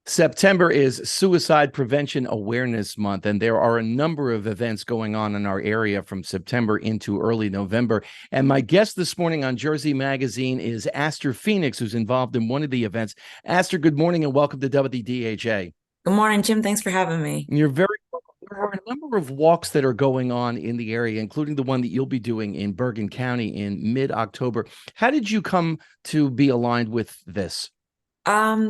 September is Suicide Prevention Awareness Month, and there are a number of events going on in our area from September into early November. And my guest this morning on Jersey Magazine is Aster Pheonyx, who's involved in one of the events. Aster, good morning and welcome to WDHA. Good morning, Jim. Thanks for having me. You're very welcome. There are a number of walks that are going on in the area, including the one that you'll be doing in Bergen County in mid-October. How did you come to be aligned with this?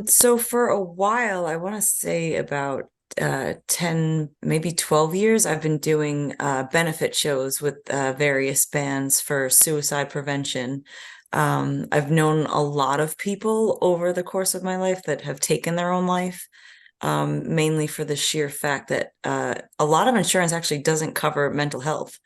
So for a while, I want to say about 10, maybe 12 years, I've been doing benefit shows with various bands for suicide prevention. I've known a lot of people over the course of my life that have taken their own life, mainly for the sheer fact that a lot of insurance actually doesn't cover mental health.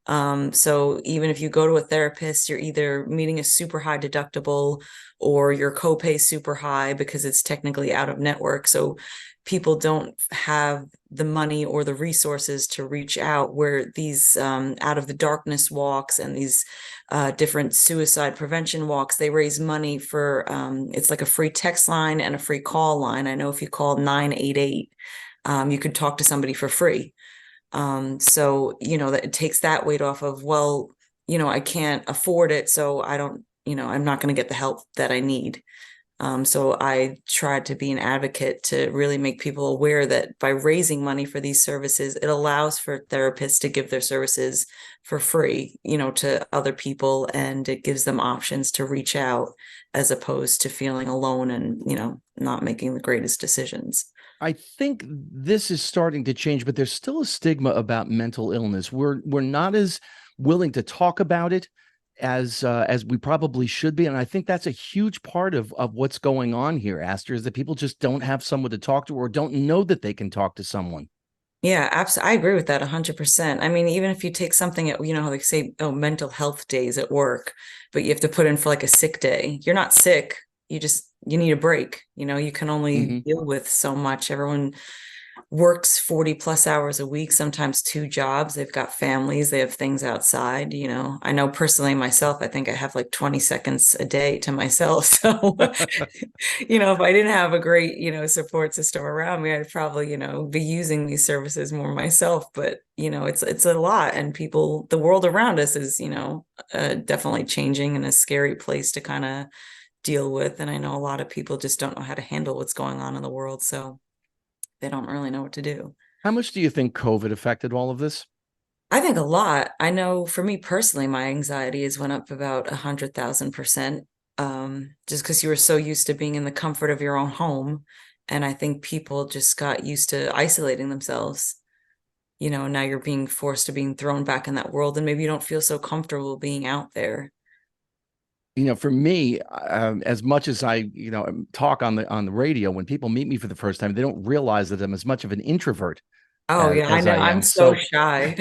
So even if you go to a therapist, you're either meeting a super high deductible or your copay super high because it's technically out of network. So people don't have the money or the resources to reach out, where these out of the darkness walks and these different suicide prevention walks, they raise money for it's like a free text line and a free call line. I know if you call 988, you could talk to somebody for free. So, that it takes that weight off of, well, I can't afford it, so I don't, I'm not going to get the help that I need. So I tried to be an advocate to really make people aware that by raising money for these services, it allows for therapists to give their services for free, to other people, and it gives them options to reach out as opposed to feeling alone and, not making the greatest decisions. I think this is starting to change, but there's still a stigma about mental illness. We're not as willing to talk about it as we probably should be, and I think that's a huge part of what's going on here, Aster, is that people just don't have someone to talk to or don't know that they can talk to someone. Yeah, absolutely. I agree with that 100%. I mean, even if you take something at, how they say, oh, mental health days at work, but you have to put in for like a sick day. You're not sick. You need a break. You can only Hmm. deal with so much. Everyone works 40 plus hours a week, sometimes two jobs. They've got families, they have things outside. I know personally myself, I think I have like 20 seconds a day to myself. So, if I didn't have a great, support system around me, I'd probably, be using these services more myself. But, it's a lot. And people, the world around us is, definitely changing and a scary place to kind of deal with. And I know a lot of people just don't know how to handle what's going on in the world. So they don't really know what to do. How much do you think COVID affected all of this? I think a lot. I know for me personally, my anxiety has went up about 100,000%. Just because you were so used to being in the comfort of your own home. And I think people just got used to isolating themselves. Now you're being forced to being thrown back in that world, and maybe you don't feel so comfortable being out there. For me, as much as I, talk on the radio, when people meet me for the first time, they don't realize that I'm as much of an introvert Oh as, yeah, I as know. I I'm am. so So, shy.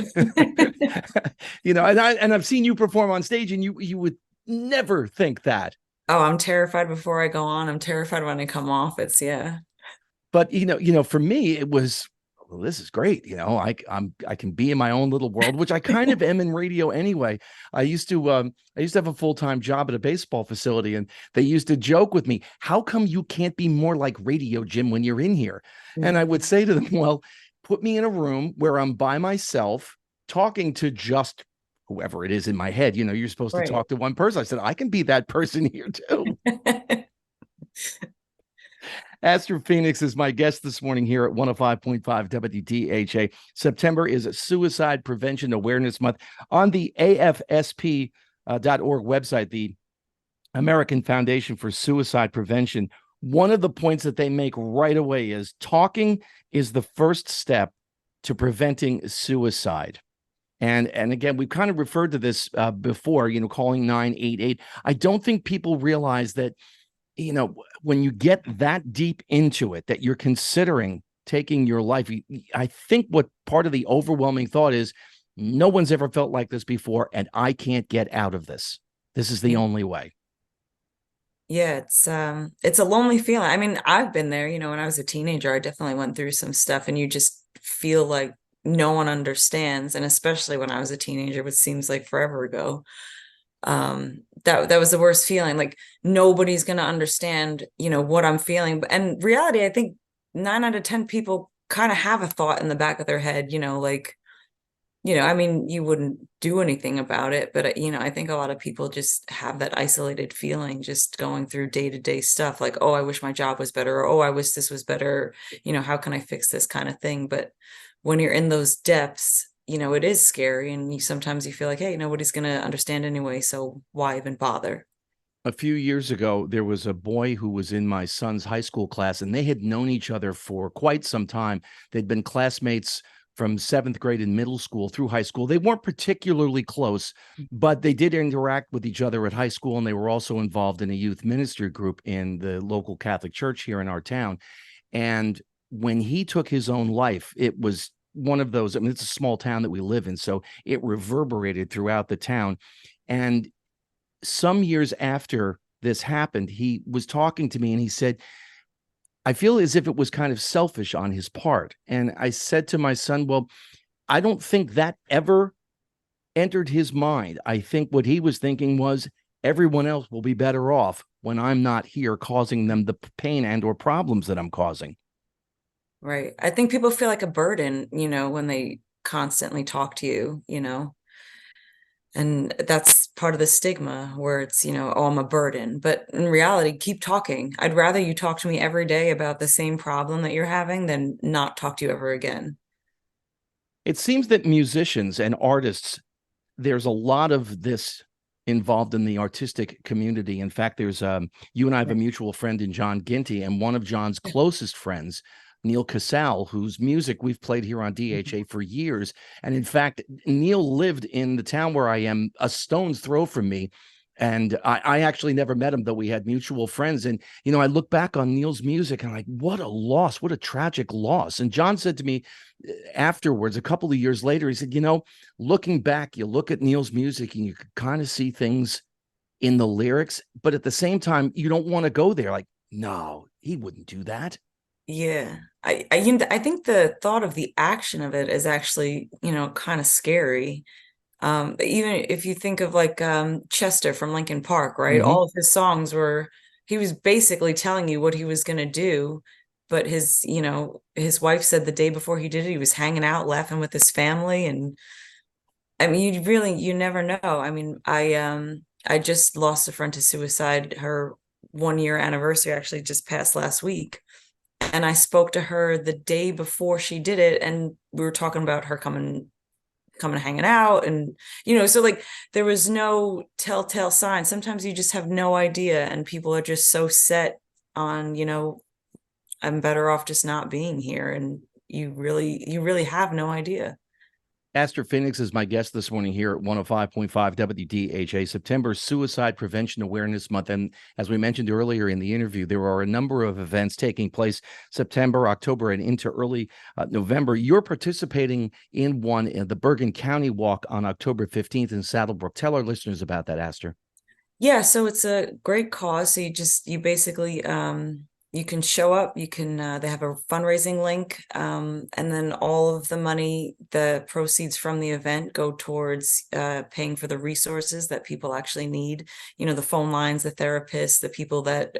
and I've seen you perform on stage, and you would never think that. Oh, I'm terrified before I go on. I'm terrified when I come off. Yeah. But for me, it was, well, this is great. I can be in my own little world, which I kind of am in radio anyway. I used to have a full-time job at a baseball facility, and they used to joke with me, how come you can't be more like Radio Jim when you're in here? And I would say to them, well, put me in a room where I'm by myself talking to just whoever it is in my head. You're supposed to Right. talk to one person. I said, I can be that person here too. Aster Pheonyx is my guest this morning here at 105.5 WDHA. September is a Suicide Prevention Awareness Month. On the AFSP.org website, the American Foundation for Suicide Prevention, one of the points that they make right away is talking is the first step to preventing suicide. And again, we've kind of referred to this before, calling 988. I don't think people realize that when you get that deep into it, that you're considering taking your life, I think what part of the overwhelming thought is, no one's ever felt like this before, and I can't get out of this. This is the only way. Yeah, it's a lonely feeling. I mean, I've been there, when I was a teenager, I definitely went through some stuff, and you just feel like no one understands. And especially when I was a teenager, which seems like forever ago, that was the worst feeling. Like nobody's gonna understand, what I'm feeling. And reality, I think 9 out of 10 people kind of have a thought in the back of their head, like, I mean, you wouldn't do anything about it, but I think a lot of people just have that isolated feeling just going through day-to-day stuff like, oh, I wish my job was better, or oh, I wish this was better, how can I fix this kind of thing? But when you're in those depths, it is scary, and sometimes you feel like, hey, nobody's gonna understand anyway, so why even bother? A few years ago, there was a boy who was in my son's high school class, and they had known each other for quite some time. They'd been classmates from seventh grade in middle school through high school. They weren't particularly close, but they did interact with each other at high school, and they were also involved in a youth ministry group in the local Catholic church here in our town. And when he took his own life, it was one of those. I mean, it's a small town that we live in, so it reverberated throughout the town. And some years after this happened, he was talking to me and he said, I feel as if it was kind of selfish on his part. And I said to my son, well, I don't think that ever entered his mind. I think what he was thinking was everyone else will be better off when I'm not here causing them the pain and or problems that I'm causing. Right. I think people feel like a burden, when they constantly talk to you, and that's part of the stigma where it's, oh, I'm a burden. But in reality, keep talking. I'd rather you talk to me every day about the same problem that you're having than not talk to you ever again. It seems that musicians and artists, there's a lot of this involved in the artistic community. In fact, there's you and I have a mutual friend in John Ginty, and one of John's closest friends, Neil Casal, whose music we've played here on DHA for years. And in fact, Neil lived in the town where I am, a stone's throw from me. And I actually never met him, though we had mutual friends. And, I look back on Neil's music and I'm like, what a loss, what a tragic loss. And John said to me afterwards, a couple of years later, he said, looking back, you look at Neil's music and you could kind of see things in the lyrics, but at the same time, you don't want to go there. Like, no, he wouldn't do that. Yeah. I think the thought of the action of it is actually, kind of scary. Even if you think of like Chester from Linkin Park, right? Mm-hmm. All of his songs were, he was basically telling you what he was going to do, but his wife said the day before he did it, he was hanging out laughing with his family. And I mean, you never know. I mean, I just lost a friend to suicide. Her 1 year anniversary actually just passed last week, and I spoke to her the day before she did it, and we were talking about her coming hanging out, and so like there was no telltale sign. Sometimes you just have no idea, and people are just so set on, I'm better off just not being here, and you really have no idea. Aster Pheonyx is my guest this morning here at 105.5 WDHA, September Suicide Prevention Awareness Month. And as we mentioned earlier in the interview, there are a number of events taking place September, October, and into early November. You're participating in one, in the Bergen County Walk on October 15th in Saddlebrook. Tell our listeners about that, Aster. Yeah, so it's a great cause. So you basically you can show up, they have a fundraising link, and then all of the money, the proceeds from the event go towards paying for the resources that people actually need. The phone lines, the therapists, the people that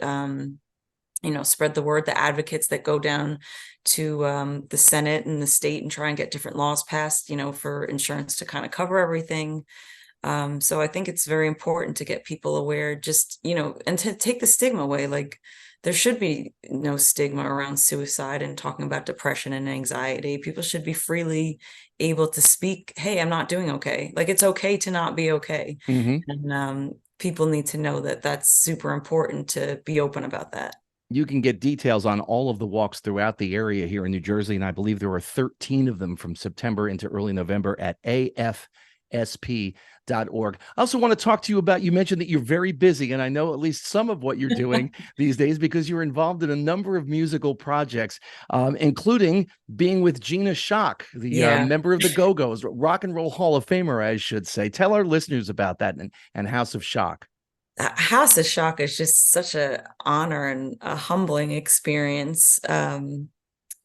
spread the word, the advocates that go down to the Senate and the state and try and get different laws passed, for insurance to kind of cover everything. So I think it's very important to get people aware, just, and to take the stigma away. Like, there should be no stigma around suicide and talking about depression and anxiety. People should be freely able to speak, hey, I'm not doing okay. Like, it's okay to not be okay. Mm-hmm. And people need to know that that's super important to be open about that. You can get details on all of the walks throughout the area here in New Jersey, and I believe there are 13 of them from September into early November at afsp.org. I also want to talk to you about, you mentioned that you're very busy, and I know at least some of what you're doing these days because you're involved in a number of musical projects, including being with Gina Schock, the Yeah. member of the Go-Go's, Rock and Roll Hall of Famer, I should say. Tell our listeners about that and House of Shock. House of Shock is just such a honor and a humbling experience. I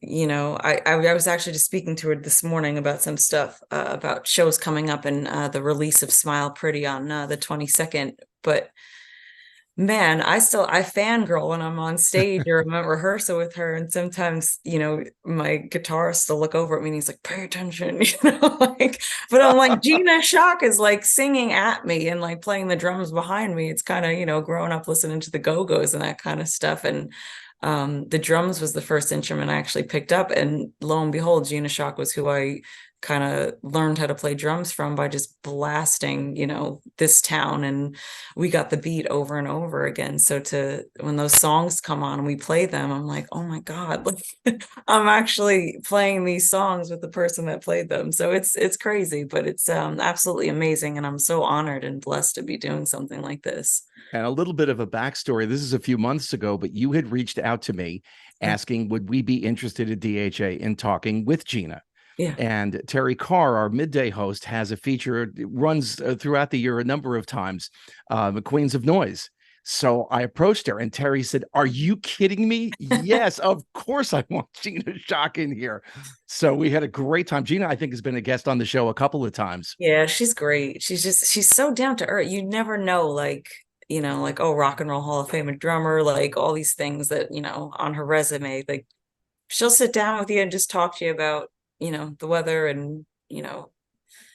was actually just speaking to her this morning about some stuff about shows coming up and the release of Smile Pretty on the 22nd. But Man, I fangirl when I'm on stage or I'm at rehearsal with her, and sometimes, my guitarist will look over at me and he's like, "Pay attention," like. But I'm like, Gina Shock is like singing at me and like playing the drums behind me. It's kind of, growing up listening to the Go-Go's and that kind of stuff, and the drums was the first instrument I actually picked up, and lo and behold, Gina Shock was who I kind of learned how to play drums from by just blasting, this town, and we got the beat over and over again. So to when those songs come on and we play them, I'm like, oh my God, like I'm actually playing these songs with the person that played them. So it's crazy, but it's absolutely amazing. And I'm so honored and blessed to be doing something like this. And a little bit of a backstory. This is a few months ago, but you had reached out to me asking, would we be interested at DHA in talking with Gina? Yeah. And Terry Carr, our midday host, has a feature, it runs throughout the year a number of times, the Queens of Noise. So I approached her and Terry said, "Are you kidding me? Yes, of course I want Gina Shock in here." So we had a great time. Gina, I think, has been a guest on the show a couple of times. Yeah, she's great. She's so down to earth. You never know, like, like, oh, Rock and Roll Hall of Fame drummer, like all these things that, on her resume. Like she'll sit down with you and just talk to you about, the weather, and,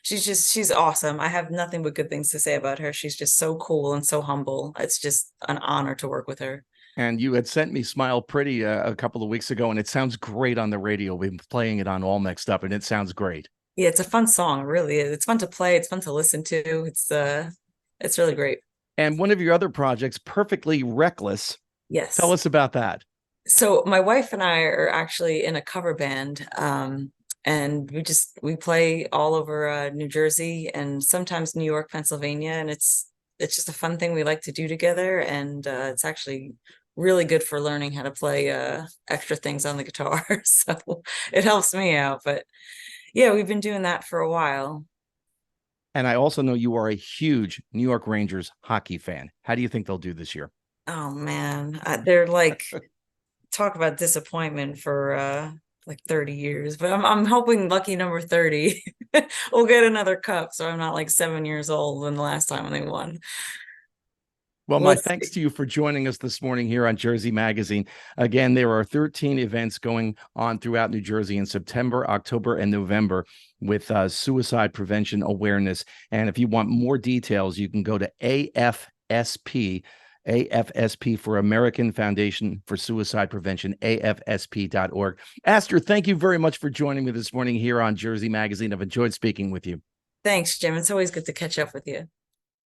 she's awesome. I have nothing but good things to say about her. She's just so cool and so humble. It's just an honor to work with her. And you had sent me Smile Pretty a couple of weeks ago, and it sounds great on the radio. We've been playing it on All Mixed Up, and it sounds great. Yeah, it's a fun song, it really is. It's fun to play, it's fun to listen to. It's really great. And one of your other projects, Perfectly Reckless, tell Yes. us about that. So my wife and I are actually in a cover band, and we play all over New Jersey and sometimes New York, Pennsylvania, and it's just a fun thing we like to do together, and it's actually really good for learning how to play extra things on the guitar. So it helps me out. But yeah, we've been doing that for a while. And I also know you are a huge New York Rangers hockey fan. How do you think they'll do this year? Oh man, they're like, talk about disappointment for like 30 years, but I'm hoping lucky number 30 will get another cup, so I'm not like 7 years old when the last time when they won. Well, my We'll thanks see. to you for joining us this morning here on Jersey Magazine. Again, there are 13 events going on throughout New Jersey in September, October, and November with suicide prevention awareness. And if you want more details, you can go to AFSP for American Foundation for Suicide Prevention, afsp.org. Aster, thank you very much for joining me this morning here on Jersey Magazine. I've enjoyed speaking with you. Thanks, Jim. It's always good to catch up with you.